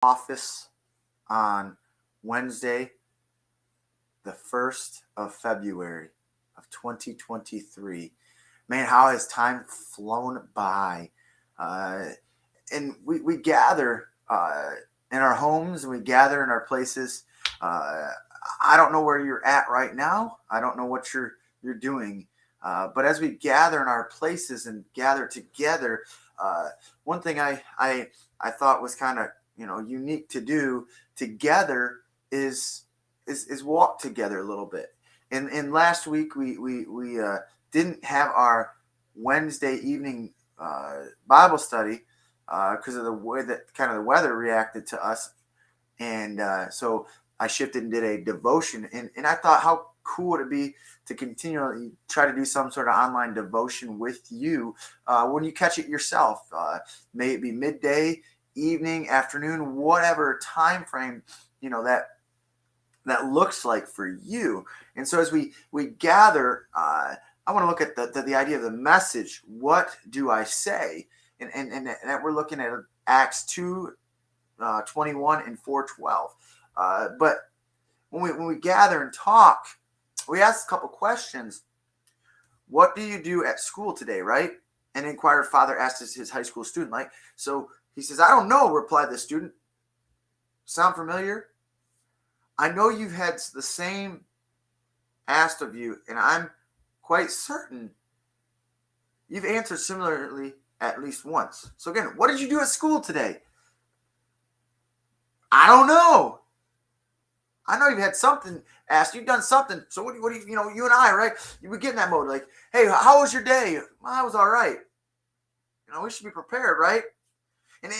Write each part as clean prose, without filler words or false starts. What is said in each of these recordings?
office on Wednesday, the 1st of February of 2023. Man, how has time flown by? Uh, and we gather in our homes and we gather in our places. Uh, I don't know where you're at right now. I don't know what you're doing. But as we gather in our places and gather together, one thing I thought was kind of unique to do together is walk together a little bit. And last week we didn't have our Wednesday evening Bible study because of the way that kind of the weather reacted to us, and so I shifted and did a devotion, and I thought how cool would it be to continually try to do some sort of online devotion with you when you catch it yourself. May it be midday, evening, afternoon, whatever time frame that looks like for you. And so as we gather, I want to look at the idea of the message. What do I say? And we're looking at Acts 2, 21 and 4:12. But when we gather and talk, we ask a couple questions. What do you do at school today, right? An inquired father asked his high school student. So he says, I don't know, replied the student. Sound familiar? I know you've had the same asked of you, and I'm quite certain you've answered similarly at least once. So again, what did you do at school today? I don't know. I know you've had something asked. You've done something. So what do you you and I, right? You would get in that mode like, hey, how was your day? Well, I was all right. We should be prepared, right? And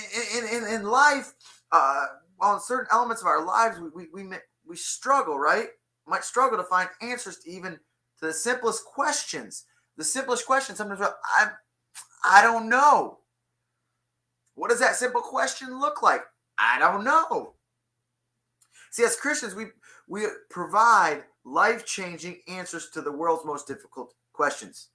in life, well, in certain elements of our lives, we struggle, right? Might struggle to find answers to the simplest questions. The simplest questions sometimes I don't know. What does that simple question look like? I don't know. See, as Christians, we provide life-changing answers to the world's most difficult questions.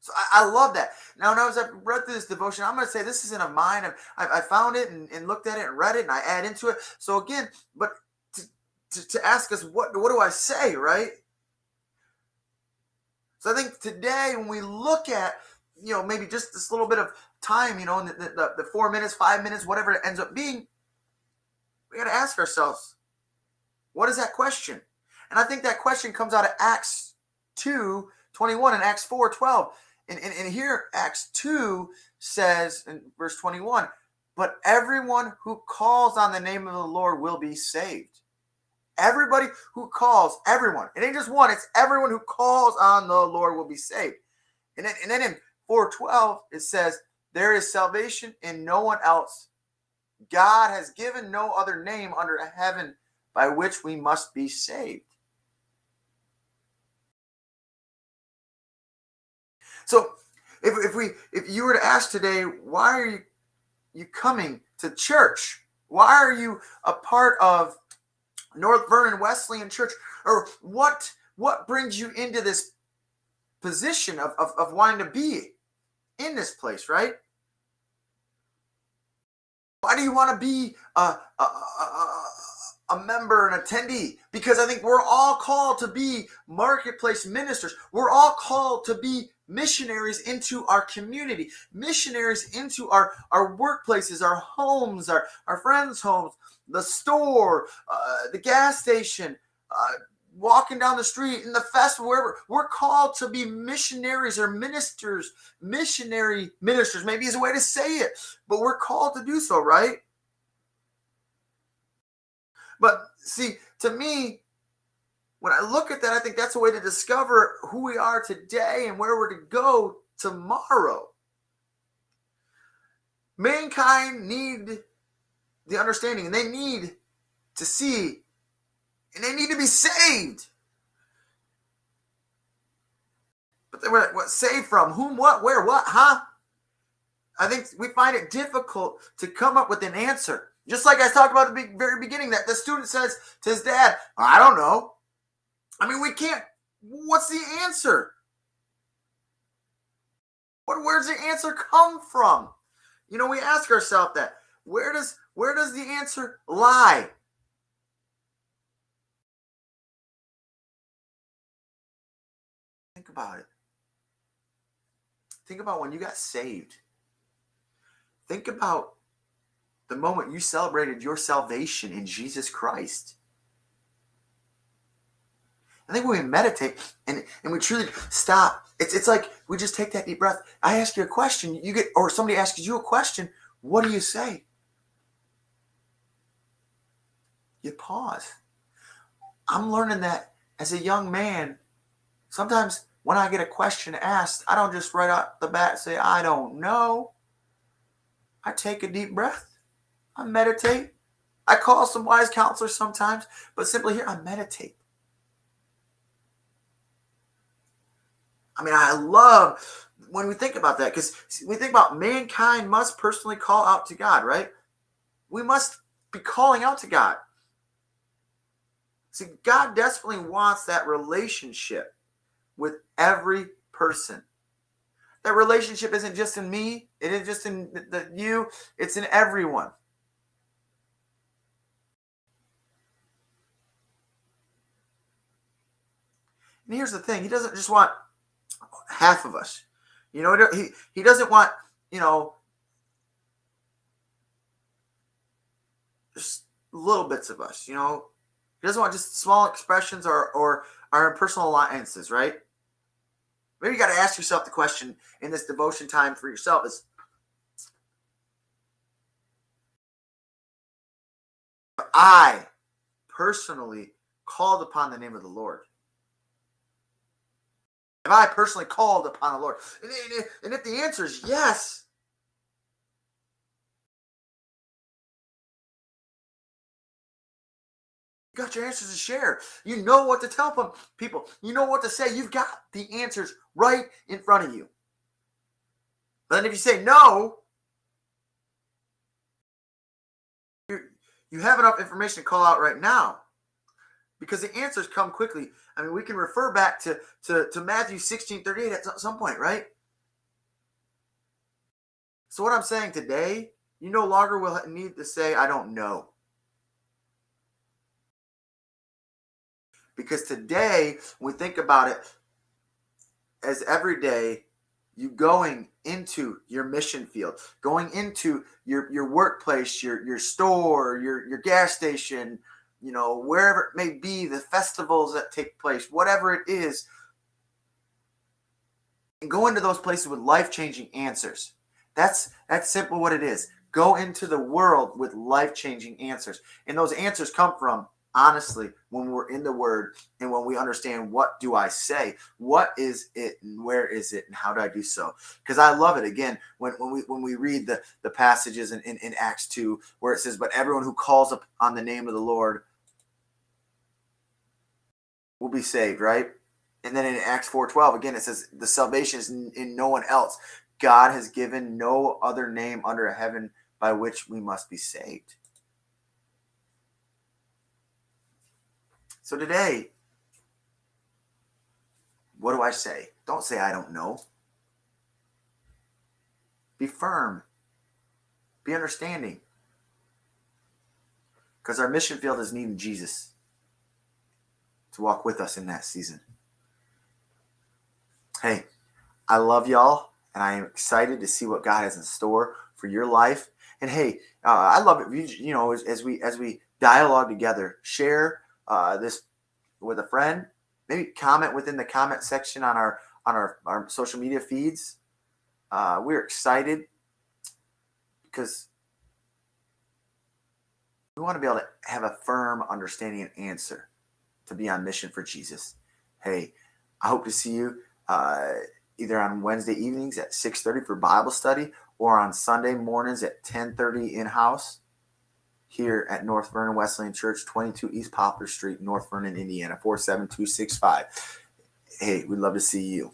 So I love that. Now, as I've read through this devotion, I'm going to say this isn't of mine. I found it and looked at it and read it and I add into it. So again, but to ask us, what do I say, right? So I think today when we look at, maybe just this little bit of time, in the 4 minutes, 5 minutes, whatever it ends up being, we got to ask ourselves, what is that question? And I think that question comes out of Acts 2:21 and Acts 4:12. And here Acts 2 says in verse 21, but everyone who calls on the name of the Lord will be saved. Everybody who calls, everyone. It ain't just one, it's everyone who calls on the Lord will be saved. And then in 4:12, it says, there is salvation in no one else. God has given no other name under heaven by which we must be saved. So if you were to ask today, why are you coming to church? Why are you a part of North Vernon Wesleyan Church? Or what brings you into this position of wanting to be in this place, right? Why do you want to be a member, an attendee? Because I think we're all called to be marketplace ministers. We're all called to be missionaries into our community, missionaries into our workplaces, our homes, our friends' homes, the store, the gas station, walking down the street, in the festival, wherever. We're called to be missionaries or ministers. Missionary ministers maybe is a way to say it, but we're called to do so, right? But see, to me, when I look at that, I think that's a way to discover who we are today and where we're to go tomorrow. Mankind need the understanding, and they need to see, and they need to be saved. But they were what saved from? Whom, what, where, what, huh? I think we find it difficult to come up with an answer. Just like I talked about at the very beginning, that the student says to his dad, I don't know. I mean, we can't. What's the answer? Where's the answer come from? We ask ourselves that. Where does the answer lie? Think about it. Think about when you got saved. Think about the moment you celebrated your salvation in Jesus Christ. I think when we meditate and we truly stop, it's like we just take that deep breath. I ask you a question, you get, or somebody asks you a question, what do you say? You pause. I'm learning that as a young man, sometimes when I get a question asked, I don't just right out the bat say, I don't know. I take a deep breath. I meditate. I call some wise counselors sometimes, but simply here, I meditate. I mean, I love when we think about that because we think about mankind must personally call out to God, right? We must be calling out to God. See, God desperately wants that relationship with every person. That relationship isn't just in me, it isn't just in you, it's in everyone. And here's the thing, he doesn't just want half of us. He doesn't want, you know, just little bits of us, He doesn't want just small expressions or our personal alliances, right? Maybe you got to ask yourself the question in this devotion time for yourself is, I personally called upon the name of the Lord? Have I personally called upon the Lord? And if the answer is yes, you got your answers to share. You know what to tell them, people. You know what to say. You've got the answers right in front of you. But then if you say no, you have enough information to call out right now because the answers come quickly. I mean, we can refer back to Matthew 16:38 at some point, right? So what I'm saying today, you no longer will need to say, I don't know. Because today, when we think about it, as every day, you going into your mission field, going into your workplace, your store, your gas station, wherever it may be, the festivals that take place, whatever it is, and go into those places with life-changing answers. That's simple what it is. Go into the world with life-changing answers. And those answers come from, honestly, when we're in the Word and when we understand what do I say, what is it and where is it and how do I do so? Because I love it. Again, when we read the passages in Acts 2 where it says, but everyone who calls up on the name of the Lord will be saved, right? And then in Acts 4:12, again, it says the salvation is in no one else. God has given no other name under heaven by which we must be saved. So today, what do I say? Don't say I don't know. Be firm. Be understanding. Because our mission field is needing Jesus to walk with us in that season. Hey, I love y'all, and I am excited to see what God has in store for your life. And hey, I love it. As we dialogue together, share this with a friend. Maybe comment within the comment section on our social media feeds. We're excited because we want to be able to have a firm understanding and answer to be on mission for Jesus. Hey, I hope to see you either on Wednesday evenings at 6:30 for Bible study or on Sunday mornings at 10:30 in-house here at North Vernon Wesleyan Church, 22 East Poplar Street, North Vernon, Indiana, 47265. Hey, we'd love to see you.